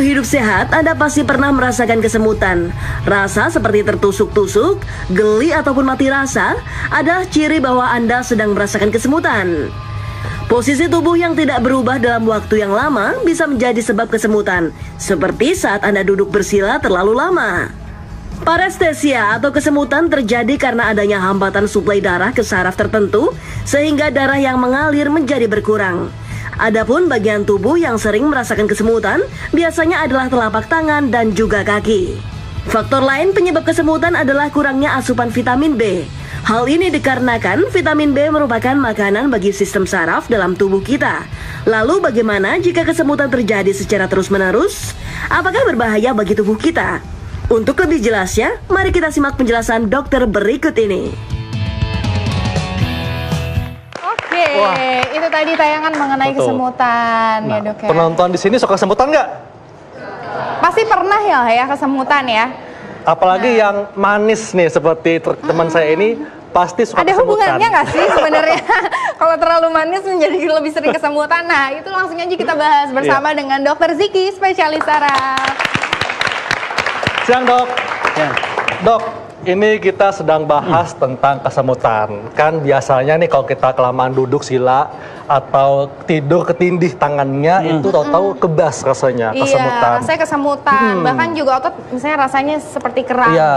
Untuk hidup sehat, Anda pasti pernah merasakan kesemutan. Rasa seperti tertusuk-tusuk, geli ataupun mati rasa adalah ciri bahwa Anda sedang merasakan kesemutan. Posisi tubuh yang tidak berubah dalam waktu yang lama bisa menjadi sebab kesemutan, seperti saat Anda duduk bersila terlalu lama. Parestesia atau kesemutan terjadi karena adanya hambatan suplai darah ke saraf tertentu, sehingga darah yang mengalir menjadi berkurang. Adapun bagian tubuh yang sering merasakan kesemutan biasanya adalah telapak tangan dan juga kaki. Faktor lain penyebab kesemutan adalah kurangnya asupan vitamin B. Hal ini dikarenakan vitamin B merupakan makanan bagi sistem saraf dalam tubuh kita. Lalu bagaimana jika kesemutan terjadi secara terus-menerus? Apakah berbahaya bagi tubuh kita? Untuk lebih jelasnya, mari kita simak penjelasan dokter berikut ini. Wah, itu tadi tayangan mengenai kesemutan ya dok ya. Penonton di sini suka kesemutan nggak? Pasti pernah ya kesemutan ya. Apalagi yang manis nih seperti teman saya ini pasti suka ada kesemutan. Hubungannya nggak sih sebenarnya? Kalau terlalu manis menjadi lebih sering kesemutan. Nah itu langsung aja kita bahas bersama dengan Dokter Ziki, spesialis saraf. Siang dok. Siang. Dok. Ini kita sedang bahas tentang kesemutan. Kan biasanya nih kalau kita kelamaan duduk sila atau tidur ketindih tangannya itu tahu-tahu kebas rasanya, kesemutan. Iya, rasanya kesemutan. Bahkan juga otot misalnya rasanya seperti kram. Iya.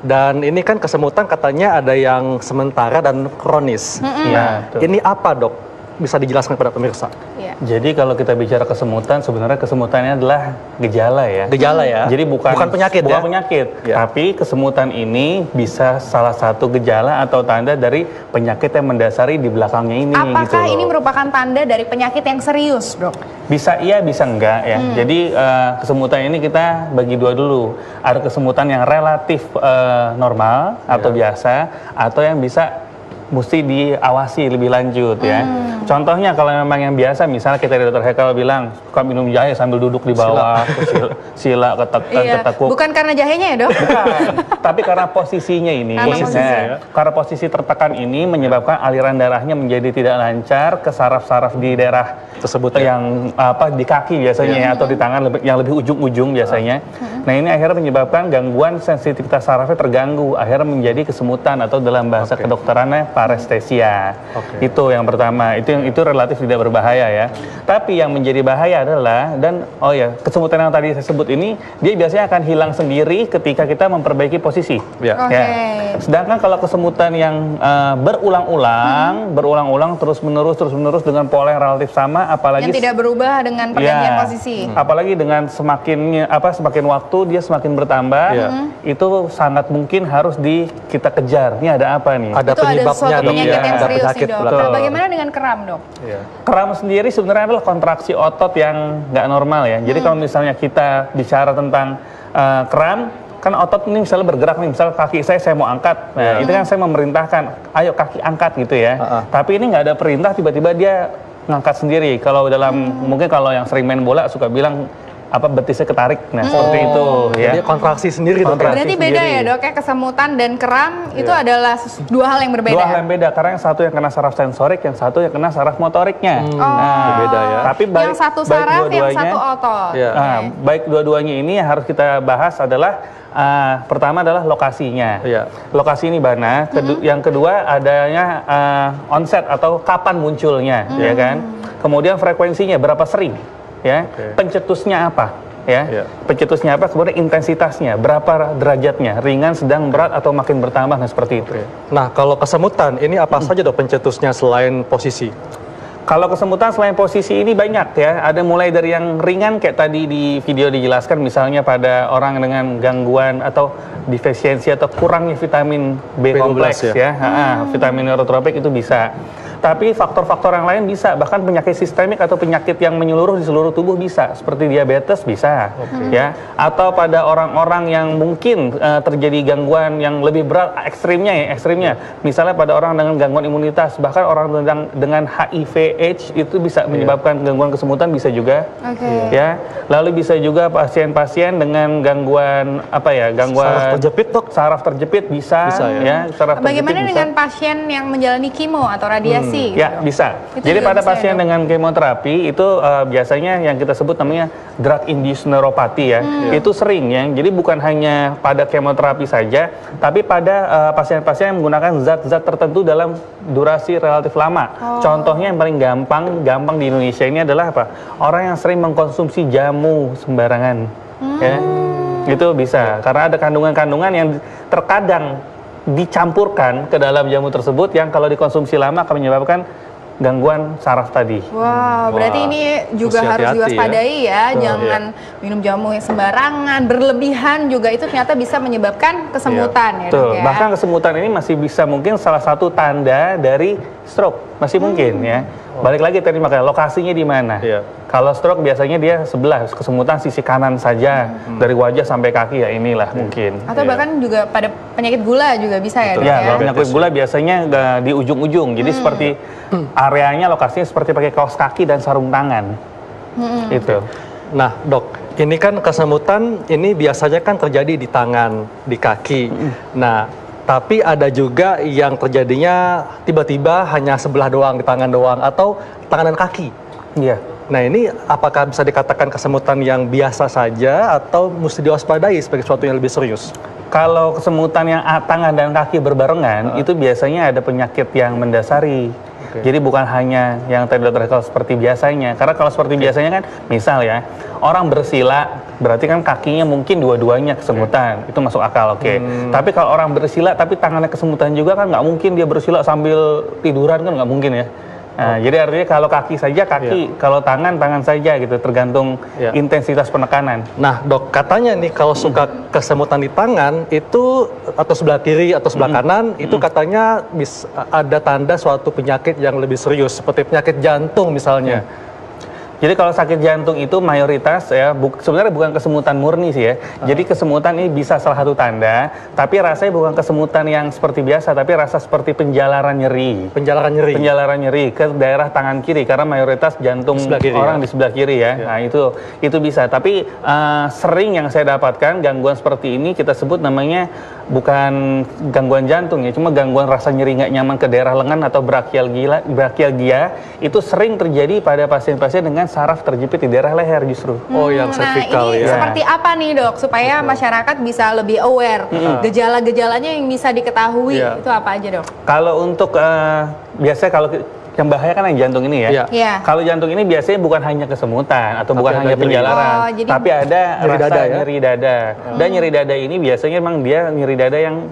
Dan ini kan kesemutan katanya ada yang sementara dan kronis. Iya, ini apa dok? Bisa dijelaskan kepada pemirsa? Iya. Jadi kalau kita bicara kesemutan, sebenarnya kesemutannya adalah gejala ya. Gejala ya? Jadi bukan penyakit bukan ya? penyakit, Ya. tapi kesemutan ini bisa salah satu gejala atau tanda dari penyakit yang mendasari di belakangnya ini. Apakah gitu ini loh. merupakan tanda dari penyakit yang serius, dok? Bisa iya, bisa enggak ya. Jadi kesemutan ini kita bagi dua dulu. Ada kesemutan yang relatif normal atau biasa, atau yang bisa mesti diawasi lebih lanjut ya. Contohnya kalau memang yang biasa, misalnya kita dari Dokter Hekal bilang suka minum jahe sambil duduk di bawah, sila ketekuk. Bukan karena jahenya ya dok? Bukan, tapi karena posisinya ini, karena posisi tertekan ini menyebabkan aliran darahnya menjadi tidak lancar ke saraf-saraf di daerah tersebut yang di kaki biasanya ya, atau di tangan yang lebih ujung-ujung biasanya. Nah ini akhirnya menyebabkan gangguan sensitivitas sarafnya terganggu, akhirnya menjadi kesemutan atau dalam bahasa kedokterannya parestesia. Itu yang pertama, itu relatif tidak berbahaya ya. Tapi yang menjadi bahaya adalah kesemutan yang tadi saya sebut ini dia biasanya akan hilang sendiri ketika kita memperbaiki posisi. Ya. Sedangkan kalau kesemutan yang berulang-ulang terus-menerus dengan pola yang relatif sama, apalagi yang tidak berubah dengan pergantian posisi. Apalagi dengan semakin waktu dia semakin bertambah, itu sangat mungkin harus kita kejar. Ini ada apa nih? Ada penyebabnya. Penyakit yang serius sih dok. Betul. Bagaimana dengan kram dok? Kram sendiri sebenarnya adalah kontraksi otot yang nggak normal ya. Jadi kalau misalnya kita bicara tentang kram, kan otot ini misalnya bergerak nih, misalnya kaki saya mau angkat, nah itu kan saya memerintahkan, ayo kaki angkat gitu ya. Tapi ini nggak ada perintah, tiba-tiba dia ngangkat sendiri. Kalau mungkin kalau yang sering main bola suka bilang betisnya ketarik, nah seperti itu ya. Jadi kontraksi sendiri dok. Berarti beda ya dok ya, kesemutan dan kram itu adalah dua hal yang berbeda. Dua hal yang beda, karena yang satu yang kena saraf sensorik, yang satu yang kena saraf motoriknya. Beda ya. Tapi yang satu saraf, yang satu otot. Baik dua-duanya ini yang harus kita bahas adalah pertama adalah lokasinya. Lokasi ini mana? Yang kedua adanya onset atau kapan munculnya, ya kan? Kemudian frekuensinya berapa sering? Ya, pencetusnya apa? Pencetusnya apa? Kemudian intensitasnya, berapa derajatnya, ringan, sedang, berat, atau makin bertambah, nah seperti itu. Nah, kalau kesemutan ini apa saja dok pencetusnya selain posisi? Kalau kesemutan selain posisi ini banyak ya, ada mulai dari yang ringan kayak tadi di video dijelaskan, misalnya pada orang dengan gangguan atau defisiensi atau kurangnya vitamin B kompleks ya, vitamin neurotropik itu bisa. Tapi faktor-faktor yang lain bisa, bahkan penyakit sistemik atau penyakit yang menyeluruh di seluruh tubuh bisa, seperti diabetes bisa, ya. Atau pada orang-orang yang mungkin terjadi gangguan yang lebih berat, ekstrimnya, misalnya pada orang dengan gangguan imunitas, bahkan orang dengan HIV/AIDS itu bisa menyebabkan gangguan kesemutan bisa juga, ya. Lalu bisa juga pasien-pasien dengan gangguan saraf terjepit dok? Saraf terjepit bisa ya. Saraf Bagaimana terjepit dengan pasien yang menjalani kimo atau radiasi posisi. Ya, bisa. Itu Jadi juga pada bisa ya, pasien Dok? dengan kemoterapi itu biasanya yang kita sebut namanya drug induced neuropathy ya. Itu sering ya. Jadi bukan hanya pada kemoterapi saja, tapi pada pasien-pasien yang menggunakan zat-zat tertentu dalam durasi relatif lama. Contohnya yang paling gampang di Indonesia ini adalah apa? Orang yang sering mengkonsumsi jamu sembarangan. Ya. Itu bisa karena ada kandungan-kandungan yang terkadang dicampurkan ke dalam jamu tersebut yang kalau dikonsumsi lama akan menyebabkan gangguan saraf tadi. Wow, berarti ini juga mesti harus hati-hati diwaspadai ya. Jangan minum jamu yang sembarangan, berlebihan juga itu ternyata bisa menyebabkan kesemutan ya, Dok Betul. ya. Bahkan kesemutan ini masih bisa mungkin salah satu tanda dari stroke. Masih mungkin ya. Balik lagi tadi makanya lokasinya di mana. Iya. Kalau stroke biasanya dia sebelah, kesemutan sisi kanan saja dari wajah sampai kaki ya inilah mungkin. Atau bahkan juga pada penyakit gula juga bisa ya, Dok Ya, ya. kalau penyakit gula biasanya di ujung-ujung. Jadi seperti areanya lokasinya seperti pakai kaos kaki dan sarung tangan. Itu. Nah, Dok, ini kan kesemutan ini biasanya kan terjadi di tangan, di kaki. Nah, tapi ada juga yang terjadinya tiba-tiba hanya sebelah doang, di tangan doang, atau tangan dan kaki. Iya. Nah, ini apakah bisa dikatakan kesemutan yang biasa saja atau mesti diwaspadai sebagai sesuatu yang lebih serius? Kalau kesemutan yang tangan dan kaki berbarengan, itu biasanya ada penyakit yang mendasari. Jadi bukan hanya yang tadi dokter kalau seperti biasanya. Karena kalau seperti biasanya kan, misal ya, orang bersila, berarti kan kakinya mungkin dua-duanya kesemutan. Itu masuk akal, oke. Tapi kalau orang bersila, tapi tangannya kesemutan juga kan nggak mungkin dia bersila sambil tiduran kan nggak mungkin ya. Nah, jadi artinya kalau kaki saja kaki, kalau tangan saja gitu, tergantung intensitas penekanan. Nah, Dok, katanya nih kalau suka kesemutan di tangan itu atau sebelah kiri atau sebelah kanan itu katanya bisa ada tanda suatu penyakit yang lebih serius seperti penyakit jantung misalnya. Jadi kalau sakit jantung itu mayoritas ya sebenarnya bukan kesemutan murni sih ya. Jadi kesemutan ini bisa salah satu tanda, tapi rasanya bukan kesemutan yang seperti biasa, tapi rasa seperti penjalaran nyeri. Penjalaran nyeri. Penjalaran nyeri ke daerah tangan kiri karena mayoritas jantung Kiri, orang di sebelah kiri ya. Nah, itu bisa. Tapi sering yang saya dapatkan gangguan seperti ini kita sebut namanya bukan gangguan jantung ya, cuma gangguan rasa nyeri nggak nyaman ke daerah lengan atau brachialgia itu sering terjadi pada pasien-pasien dengan saraf terjepit di daerah leher justru. Oh, yang cervical ini ya. seperti apa nih, Dok, supaya masyarakat bisa lebih aware gejala-gejalanya yang bisa diketahui itu apa aja, Dok? Kalau untuk biasanya kalau yang bahaya kan yang jantung ini ya. Iya. Kalau jantung ini biasanya bukan hanya kesemutan atau bukan hanya penjalaran, jadi tapi ada nyeri rasa dada, ya? nyeri dada. Dan nyeri dada ini biasanya memang dia nyeri dada yang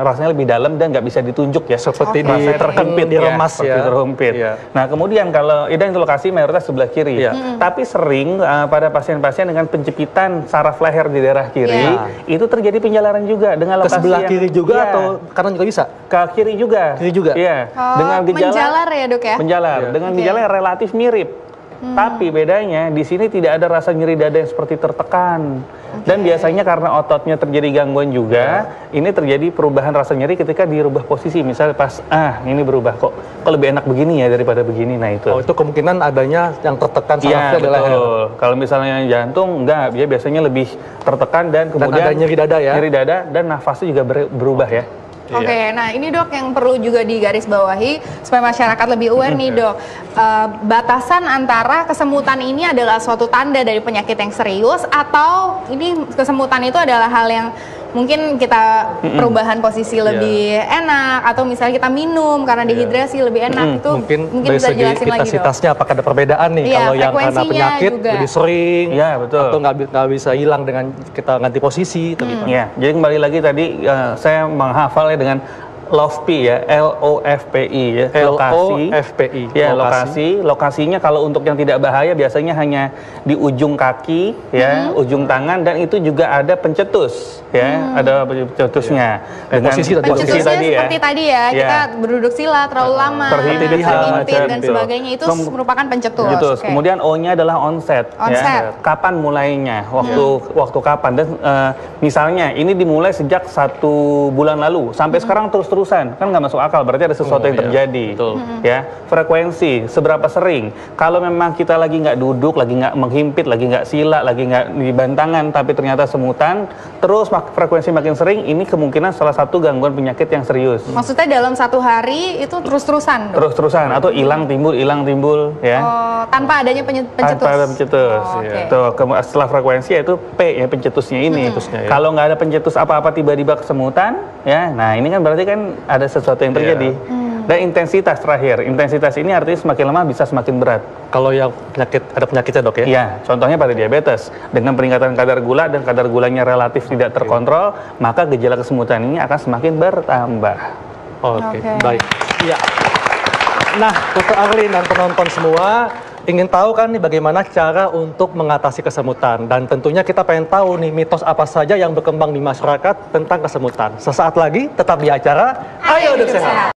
rasanya lebih dalam dan nggak bisa ditunjuk ya. Seperti Rasanya terhimpit, diremas seperti ya. terhimpit. Iya. Nah kemudian kalau dan itu lokasi mayoritas sebelah kiri. Iya. Tapi sering pada pasien-pasien dengan penjepitan saraf leher di daerah kiri itu terjadi penjalaran juga dengan Ke lokasi sebelah yang- kiri juga Iya. atau kanan juga bisa? Ke kiri juga. Kiri juga? Iya. Oh, Dengan gejala menjalar ya, Dok ya? menjalar dengan gejala yang relatif mirip. Tapi bedanya di sini tidak ada rasa nyeri dada yang seperti tertekan. Dan biasanya karena ototnya terjadi gangguan juga, ini terjadi perubahan rasa nyeri ketika dirubah posisi. Misalnya pas ini berubah kok lebih enak begini ya daripada begini. Nah itu. Oh, itu kemungkinan adanya yang tertekan Iya, sarafnya di leher. betul. Kalau misalnya jantung enggak, dia biasanya lebih tertekan dan kemudian ada nyeri dada ya? Nyeri dada dan nafasnya juga berubah ya. Oke, nah ini, Dok, yang perlu juga digarisbawahi supaya masyarakat lebih aware nih, Dok. Batasan antara kesemutan ini adalah suatu tanda dari penyakit yang serius atau ini kesemutan itu adalah hal yang mungkin kita perubahan posisi lebih enak atau misalnya kita minum karena dehidrasi lebih enak itu Mungkin dari bisa segi jelasin lagi, Dok. intensitasnya apakah ada perbedaan nih Iya, kalau yang karena frekuensinya penyakit juga. lebih sering Iya, betul. atau nggak bisa hilang dengan kita ganti posisi atau gimana? Ya, jadi kembali lagi tadi saya menghafalnya dengan LOFPI ya, LOFPI ya, lokasi. LOFPI. Ya, lokasinya kalau untuk yang tidak bahaya biasanya hanya di ujung kaki ya, ujung tangan dan itu juga ada pencetus ya, ada pencetusnya. Dengan posisi tadi. Pencetusnya tadi ya. seperti tadi ya, kita berduduk sila terlalu lama, Terhimpit, dan betul. sebagainya itu merupakan pencetus. Pencetus. Oke. Kemudian O-nya adalah onset. Onset. Ya. Kapan mulainya? Waktu kapan? Dan misalnya ini dimulai sejak 1 bulan lalu sampai sekarang terus terus-terusan, kan nggak masuk akal, berarti ada sesuatu yang terjadi. Betul. Ya, frekuensi, seberapa sering. Kalau memang kita lagi nggak duduk, lagi nggak menghimpit, lagi nggak sila, lagi nggak di bantangan, tapi ternyata semutan, terus frekuensi makin sering, ini kemungkinan salah satu gangguan penyakit yang serius. Maksudnya dalam satu hari itu terus-terusan, Dok? Terus-terusan, atau hilang timbul, ya. Oh, tanpa adanya pencetus? Tanpa ada pencetus. Oh, oke. Tuh, setelah frekuensi yaitu P, ya, pencetusnya ini. Ya. Kalau nggak ada pencetus apa-apa tiba-tiba kesemutan, ya, nah ini kan berarti kan ada sesuatu yang terjadi. Dan intensitas terakhir, intensitas ini artinya semakin lama bisa semakin berat. Kalau yang ada penyakitnya dok ya? Iya, contohnya pada diabetes. Dengan peningkatan kadar gula dan kadar gulanya relatif tidak terkontrol, maka gejala kesemutan ini akan semakin bertambah. Oke. Baik. Iya. Nah, Dr. Arlin dan penonton semua ingin tahu kan nih bagaimana cara untuk mengatasi kesemutan. Dan tentunya kita pengen tahu nih mitos apa saja yang berkembang di masyarakat tentang kesemutan. Sesaat lagi tetap di acara Ayo Hidup Sehat.